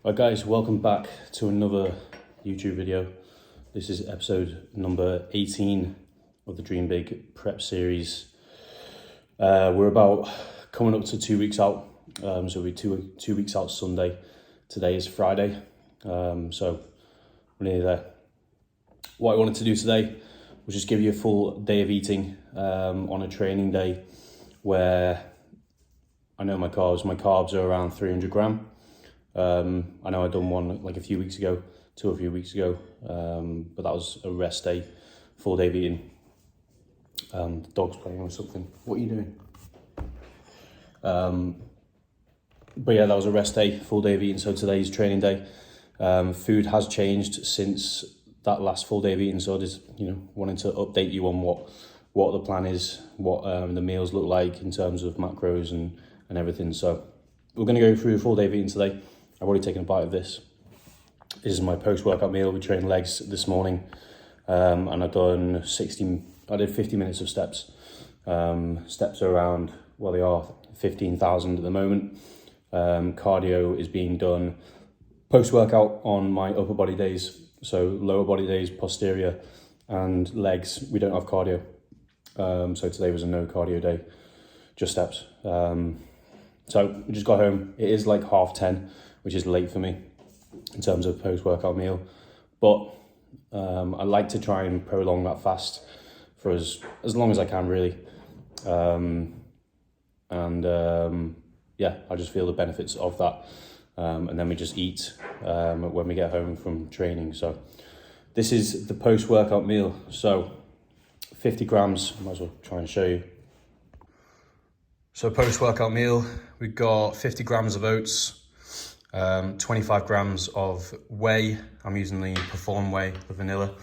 Right guys, welcome back to another YouTube video. This is episode number 18 of the Dream Big prep series. We're about coming up to 2 weeks out, so we'll be two weeks out Sunday. Today is Friday, so we're nearly there. What I wanted to do today was just give you a full day of eating on a training day where I know my carbs are around 300 gram. I know I'd done one like a few weeks ago, but that was a rest day, full day of eating. The dog's playing or something. What are you doing? But yeah, that was a rest day, full day of eating. So today's training day. Food has changed since that last full day of eating. So I just, wanting to update you on what the plan is, what the meals look like in terms of macros and everything. So we're going to go through a full day of eating today. I've already taken a bite of this. This is my post-workout meal. We trained legs this morning, and I've done 50 minutes of steps. Steps are around, well, they are 15,000 at the moment. Cardio is being done post-workout on my upper body days. So lower body days, posterior and legs, we don't have cardio. So today was a no cardio day, just steps. So we just got home. It is like 10:30, which is late for me in terms of post-workout meal. But I like to try and prolong that fast for as long as I can, really. I just feel the benefits of that. And then we just eat when we get home from training. So this is the post-workout meal. So 50 grams, I might as well try and show you. So post-workout meal, we've got 50 grams of oats, 25 grams of whey. I'm using the Perform whey, the vanilla.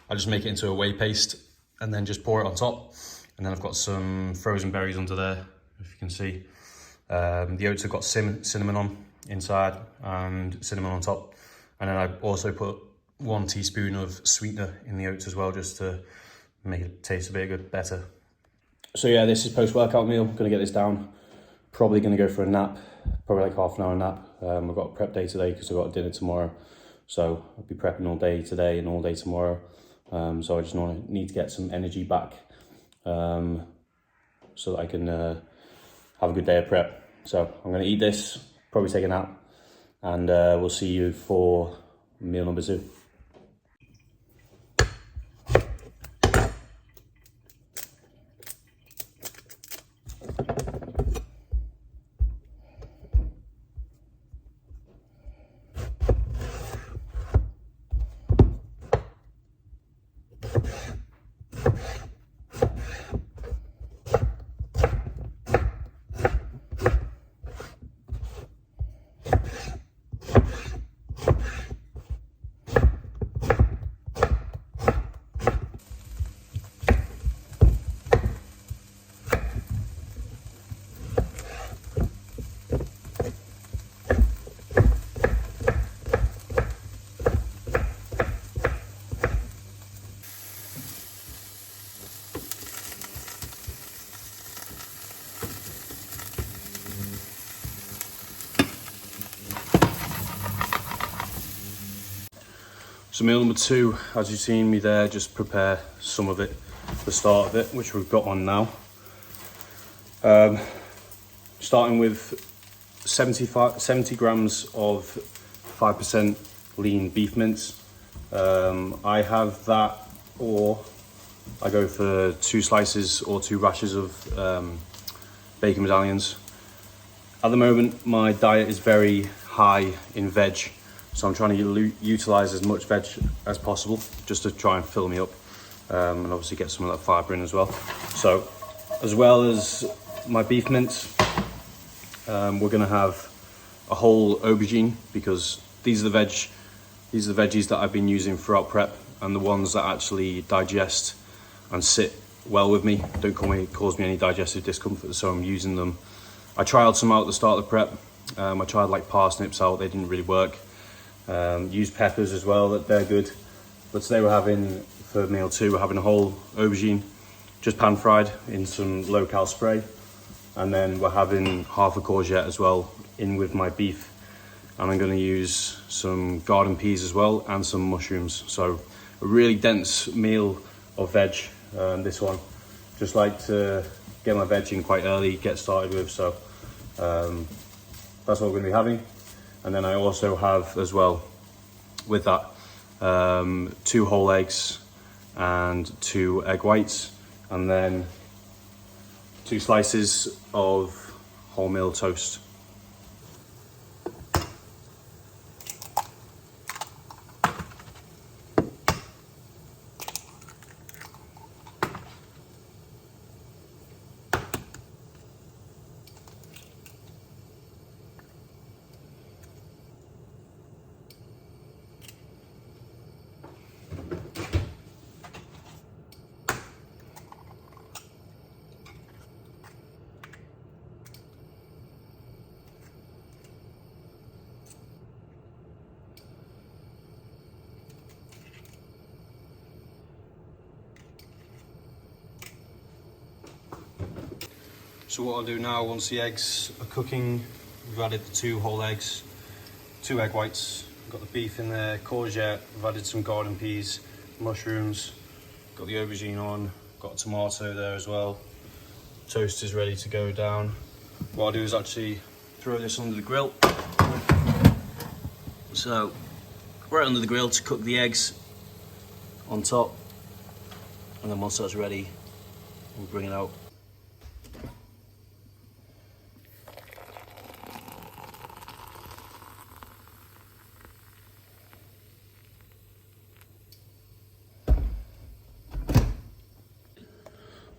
I just make it into a whey paste and then just pour it on top. And then I've got some frozen berries under there, if you can see. The oats have got cinnamon on inside and cinnamon on top. And then I also put 1 teaspoon of sweetener in the oats as well, just to make it taste a bit better. So yeah, this is post-workout meal. I'm gonna get this down. Probably gonna go for a nap, probably like half an hour nap. I've got a prep day today because I've got a dinner tomorrow. So I'll be prepping all day today and all day tomorrow. So I just need to get some energy back so that I can have a good day of prep. So I'm gonna eat this, probably take a nap, and we'll see you for meal number 2. So meal number 2, as you've seen me there, just prepare some of it, the start of it, which we've got on now. Starting with 70 grams of 5% lean beef mince. I have that, or I go for 2 slices or 2 rashers of bacon medallions. At the moment, my diet is very high in veg. So I'm trying to utilize as much veg as possible just to try and fill me up and obviously get some of that fiber in as well. So as well as my beef mince, we're gonna have a whole aubergine, because these are the veggies that I've been using throughout prep, and the ones that actually digest and sit well with me, don't cause me any digestive discomfort, so I'm using them. I trialed some out at the start of the prep. I tried like parsnips out, they didn't really work. Used peppers as well, that they're good. But today we're having, for meal 2, we're having a whole aubergine, just pan fried in some low-cal spray. And then we're having half a courgette as well in with my beef. and I'm going to use some garden peas as well and some mushrooms. So a really dense meal of veg, this one. Just like to get my veg in quite early, get started with, so that's what we're going to be having. And then I also have as well with that 2 whole eggs and 2 egg whites, and then 2 slices of wholemeal toast. So what I'll do now, once the eggs are cooking, we've added the 2 whole eggs, 2 egg whites, got the beef in there, courgette, we've added some garden peas, mushrooms, got the aubergine on, got a tomato there as well. Toast is ready to go down. What I'll do is actually throw this under the grill. So, right under the grill to cook the eggs on top, and then once that's ready, we'll bring it out.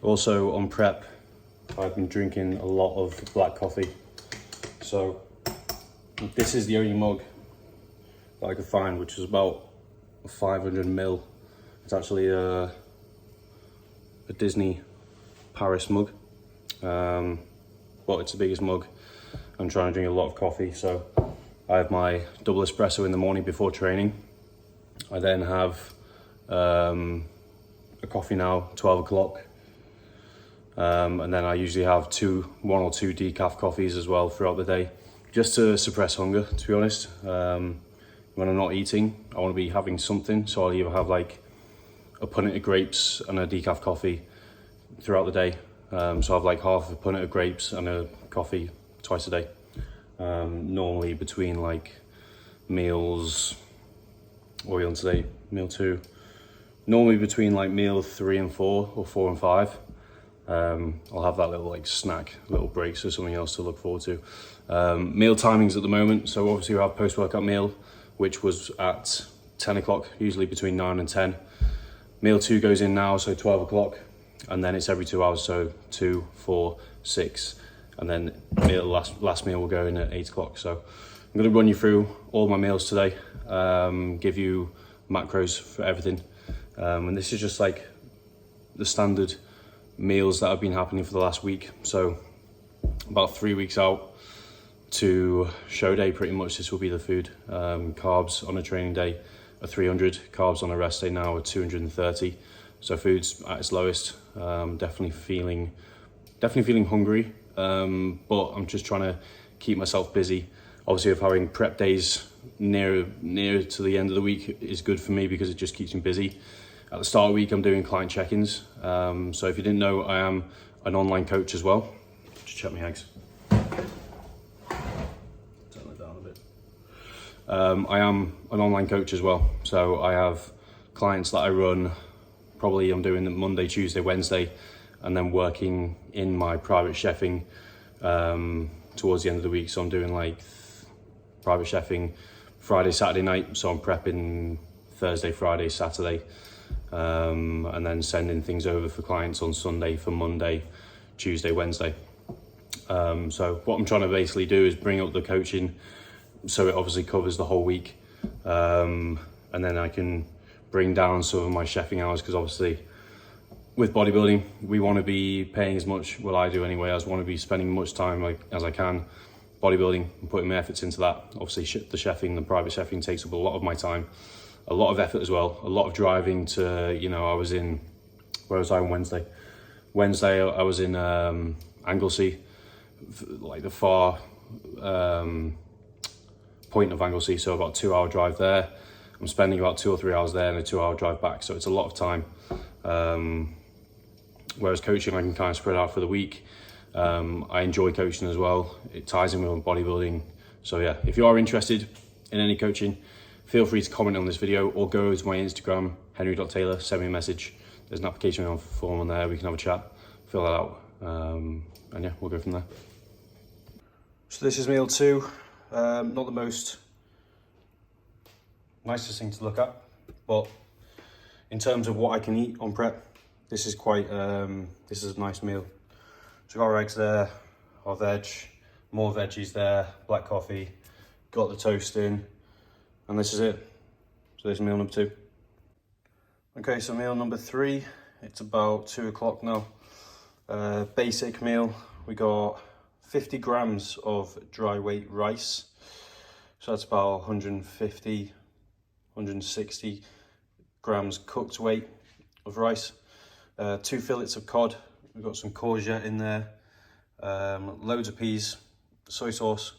Also on prep, I've been drinking a lot of black coffee. So this is the only mug that I could find, which is about 500 ml. It's actually a Disney Paris mug, but it's the biggest mug. I'm trying to drink a lot of coffee, so I have my double espresso in the morning before training. I then have a coffee now, 12 o'clock. And then I usually have 1 or 2 decaf coffees as well throughout the day, just to suppress hunger, to be honest. When I'm not eating, I want to be having something, so I'll either have like a punnet of grapes and a decaf coffee throughout the day. So I have like half a punnet of grapes and a coffee twice a day. Normally between like meals, what are we on today? Meal 2. Normally between like meal 3 and 4 or 4 and 5. I'll have that little like snack, little break, so something else to look forward to. Meal timings at the moment, so obviously we have post-workout meal, which was at 10 o'clock, usually between 9 and 10. Meal 2 goes in now, so 12 o'clock, and then it's every 2 hours, so 2, 4, 6, and then last meal will go in at 8 o'clock. So I'm going to run you through all my meals today, give you macros for everything, and this is just like the standard meals that have been happening for the last week. So about 3 weeks out to show day, pretty much this will be the food. Carbs on a training day are 300, carbs on a rest day now are 230. So food's at its lowest. Definitely feeling hungry, but I'm just trying to keep myself busy. Obviously, if having prep days near to the end of the week is good for me because it just keeps me busy. At the start of the week, I'm doing client check-ins. So if you didn't know, I am an online coach as well. Just check my eggs. Turn it down a bit. I am an online coach as well. So I have clients that I run, probably I'm doing them Monday, Tuesday, Wednesday, and then working in my private chefing towards the end of the week. So I'm doing like private chefing Friday, Saturday night. So I'm prepping Thursday, Friday, Saturday. And then sending things over for clients on Sunday for Monday, Tuesday, Wednesday. So what I'm trying to basically do is bring up the coaching so it obviously covers the whole week, and then I can bring down some of my chefing hours, because obviously with bodybuilding we want to be paying as much, well I do anyway, I want to be spending much time as I can bodybuilding and putting my efforts into that. Obviously the chefing, the private chefing takes up a lot of my time. A lot of effort as well, a lot of driving to, I was in, where was I on Wednesday? Wednesday I was in Anglesey, like the far point of Anglesey, so about a 2-hour drive there. I'm spending about 2 or 3 hours there and a 2-hour drive back, so it's a lot of time. Whereas coaching, I can kind of spread out for the week. I enjoy coaching as well. It ties in with my bodybuilding. So yeah, if you are interested in any coaching, feel free to comment on this video or go to my Instagram, henry.taylor, send me a message. There's an application form on there, we can have a chat, fill that out, and yeah, we'll go from there. So this is meal 2, not the most nicest thing to look at, but in terms of what I can eat on prep, this is quite, this is a nice meal. So we've got our eggs there, our veg, more veggies there, black coffee, got the toast in, and this is it. So this is meal number 2. Okay, so meal number 3, it's about 2 o'clock now. Basic meal, we got 50 grams of dry weight rice. So that's about 150, 160 grams cooked weight of rice. 2 fillets of cod, we've got some courgette in there, loads of peas, soy sauce,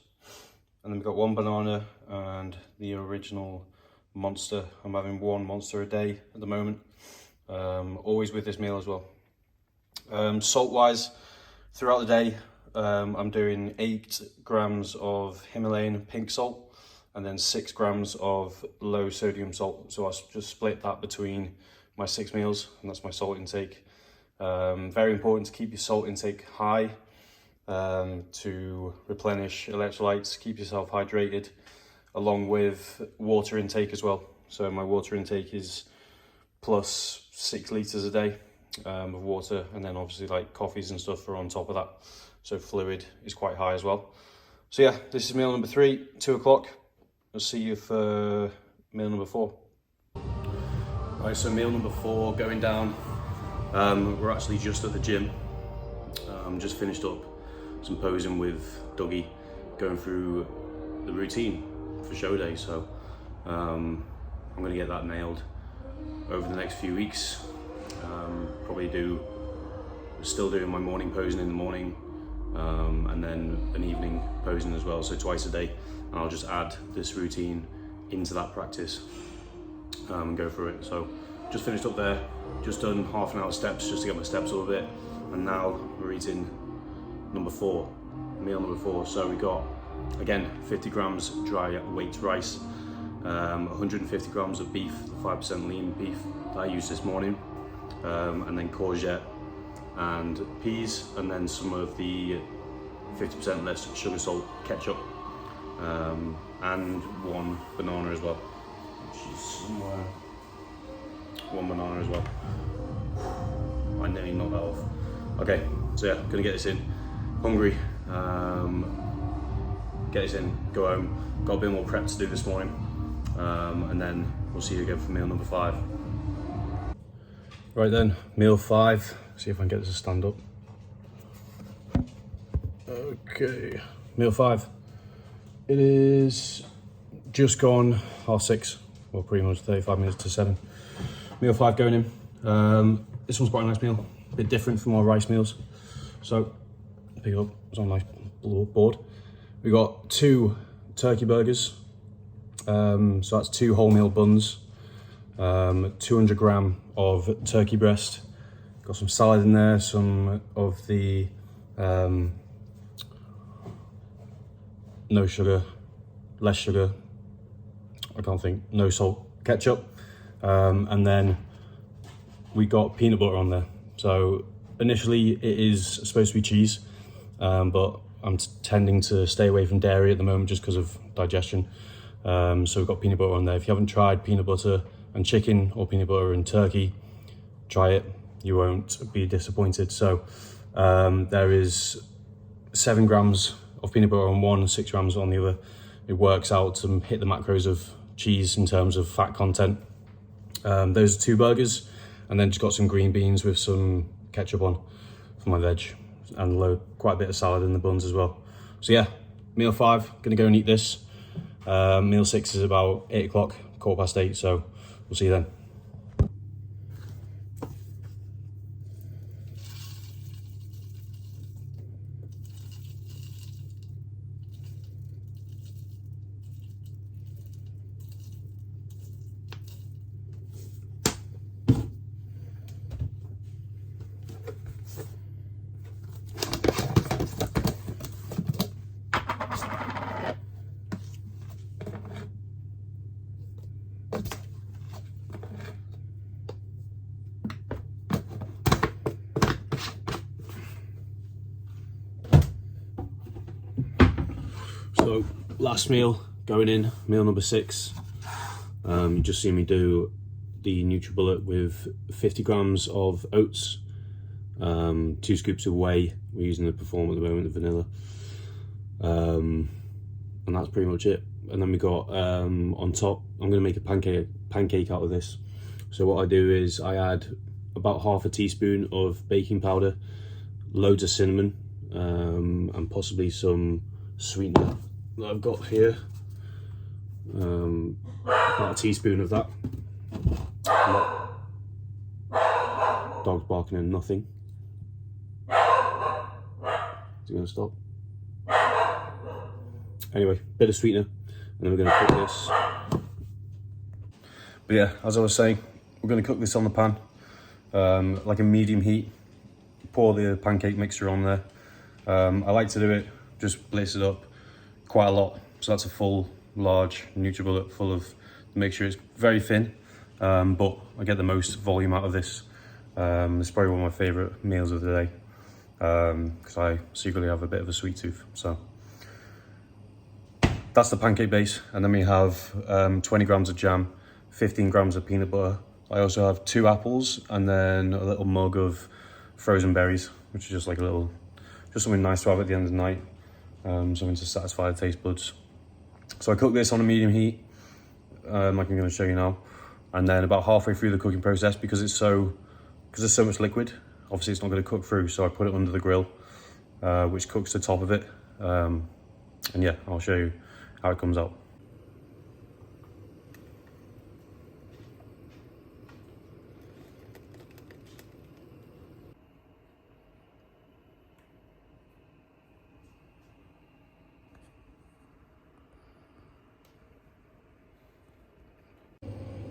and then we've got 1 banana and the original Monster. I'm having 1 Monster a day at the moment, always with this meal as well. Salt wise, throughout the day, I'm doing 8 grams of Himalayan pink salt and then 6 grams of low sodium salt. So I just split that between my 6 meals, and that's my salt intake. Very important to keep your salt intake high, to replenish electrolytes, keep yourself hydrated, along with water intake as well. So my water intake is plus 6 litres a day of water, and then obviously like coffees and stuff are on top of that. So fluid is quite high as well. So yeah, this is meal number 3, 2 o'clock. I'll see you for meal number 4. Right, so meal number 4 going down. We're actually just at the gym. Just finished up some posing with Dougie, going through the routine for show day. So I'm going to get that nailed over the next few weeks. Probably still doing my morning posing in the morning, and then an evening posing as well, so twice a day. And I'll just add this routine into that practice and go through it. So just finished up there, just done half an hour steps just to get my steps up a bit, and now we're eating number 4, meal number 4. So we got, again, 50 grams dry weight rice, 150 grams of beef, 5% lean beef that I used this morning, and then courgette and peas, and then some of the 50% less sugar, salt, ketchup, and 1 banana as well, which is somewhere. 1 banana as well. I nearly knocked that off. Okay, so yeah, gonna get this in. Hungry. Get this in, go home. Got a bit more prep to do this morning, and then we'll see you again for meal number 5. Right then, meal 5. See if I can get this to stand up. Okay, meal 5. It is just gone 6:30. Well, pretty much 35 minutes to 7. Meal 5 going in. This one's quite a nice meal, a bit different from our rice meals. So, pick it up, it's on a nice board. We got 2 turkey burgers. So that's 2 wholemeal buns, 200 gram of turkey breast. Got some salad in there, some of the no sugar, less sugar, I can't think, no salt, ketchup. And then we got peanut butter on there. So initially it is supposed to be cheese, but I'm tending to stay away from dairy at the moment just because of digestion. So we've got peanut butter on there. If you haven't tried peanut butter and chicken or peanut butter and turkey, try it. You won't be disappointed. So there is 7 grams of peanut butter on one, 6 grams on the other. It works out to hit the macros of cheese in terms of fat content. Those are 2 burgers, and then just got some green beans with some ketchup on for my veg, and quite a bit of salad in the buns as well. So yeah, meal 5, gonna go and eat this. Meal 6 is about 8 o'clock, 8:15, so we'll see you then. last meal going in, meal number 6. You just see me do the NutriBullet with 50 grams of oats, 2 scoops of whey. We're using the Perform at the moment, the vanilla, and that's pretty much it. And then we got on top, I'm going to make a pancake out of this. So what I do is I add about half a teaspoon of baking powder, loads of cinnamon, and possibly some sweetener that I've got here. About a teaspoon of that. Dog's barking and nothing. Is it going to stop? Anyway, bit of sweetener, and then we're going to cook this. But yeah, as I was saying, we're going to cook this on the pan, like a medium heat. Pour the pancake mixture on there. I like to do it, just blitz it up quite a lot. So that's a full, large NutriBullet full of the mixture. It's very thin, but I get the most volume out of this. It's probably one of my favourite meals of the day, because I secretly have a bit of a sweet tooth. So that's the pancake base, and then we have 20 grams of jam, 15 grams of peanut butter. I also have 2 apples and then a little mug of frozen berries, which is just like just something nice to have at the end of the night, something to satisfy the taste buds. So I cook this on a medium heat, like I'm going to show you now, and then about halfway through the cooking process, because there's so much liquid, obviously it's not going to cook through, so I put it under the grill, which cooks the top of it, and yeah, I'll show you how it comes out.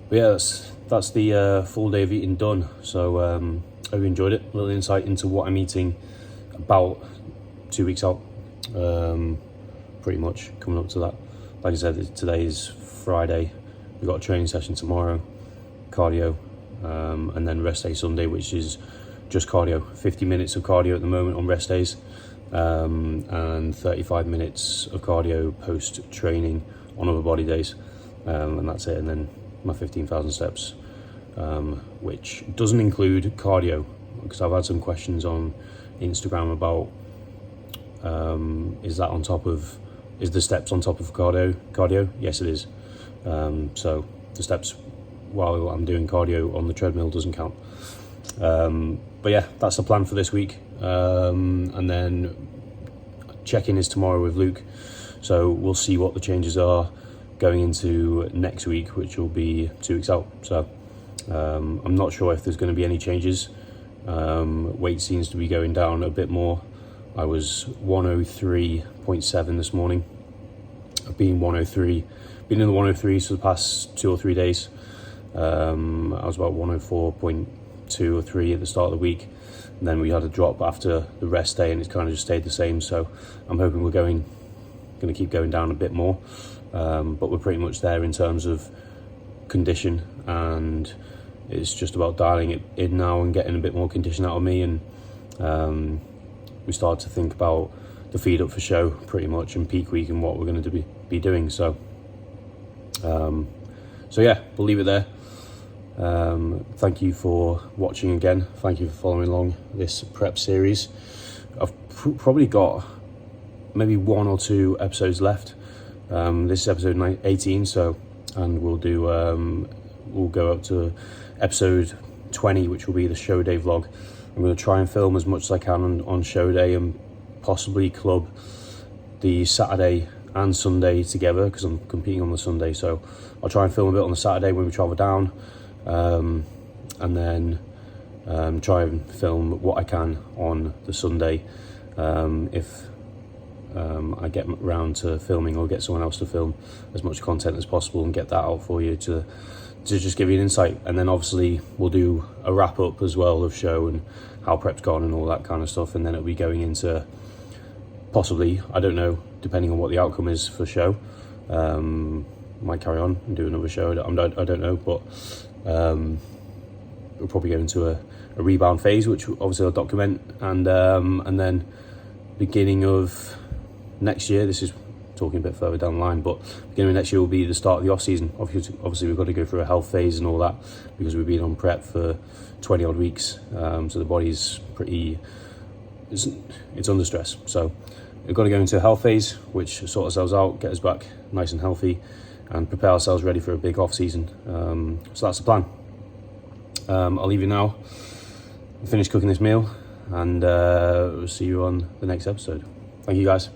But yeah, that's the full day of eating done. So I hope you enjoyed it. A little insight into what I'm eating about 2 weeks out, pretty much coming up to that. Like I said, today is Friday. We've got a training session tomorrow, cardio, and then rest day Sunday, which is just cardio. 50 minutes of cardio at the moment on rest days, and 35 minutes of cardio post-training on other body days, and that's it. And then my 15,000 steps, which doesn't include cardio, because I've had some questions on Instagram about is the steps on top of cardio? Yes, it is. So the steps while I'm doing cardio on the treadmill doesn't count. But yeah, that's the plan for this week, and then check-in is tomorrow with Luke, so we'll see what the changes are going into next week, which will be 2 weeks out. So I'm not sure if there's going to be any changes. Weight seems to be going down a bit more. I was 103.7 this morning. I've been in the 103s for the past 2 or 3 days. I was about 104.2 or 3 at the start of the week, and then we had a drop after the rest day, and it's kind of just stayed the same. So I'm hoping we're going to keep going down a bit more. But we're pretty much there in terms of condition, and it's just about dialing it in now and getting a bit more condition out of me. And we start to think about the feed up for show pretty much, and peak week, and what we're going to be doing. So yeah, we'll leave it there. Thank you for watching again. Thank you for following along this prep series. I've probably got maybe 1 or 2 episodes left. This is episode 18, and we'll go up to episode 20, which will be the show day vlog. I'm going to try and film as much as I can on show day, and possibly club the Saturday and Sunday together, because I'm competing on the Sunday. So I'll try and film a bit on the Saturday when we travel down, and then try and film what I can on the Sunday, if I get around to filming, or get someone else to film as much content as possible and get that out for you to just give you an insight. And then obviously we'll do a wrap up as well of show and how prep's gone and all that kind of stuff, and then it'll be going into possibly, I don't know, depending on what the outcome is for show, might carry on and do another show. I don't know, but we'll probably go into a rebound phase, which obviously I'll document, and then beginning of next year, this is talking a bit further down the line. But beginning of next year will be the start of the off season. Obviously we've got to go through a health phase and all that, because we've been on prep for 20 odd weeks. So the body's it's under stress. So we've got to go into a health phase, which sort ourselves out, get us back nice and healthy, and prepare ourselves ready for a big off season. So that's the plan. I'll leave you now. Finish cooking this meal, and we'll see you on the next episode. Thank you guys.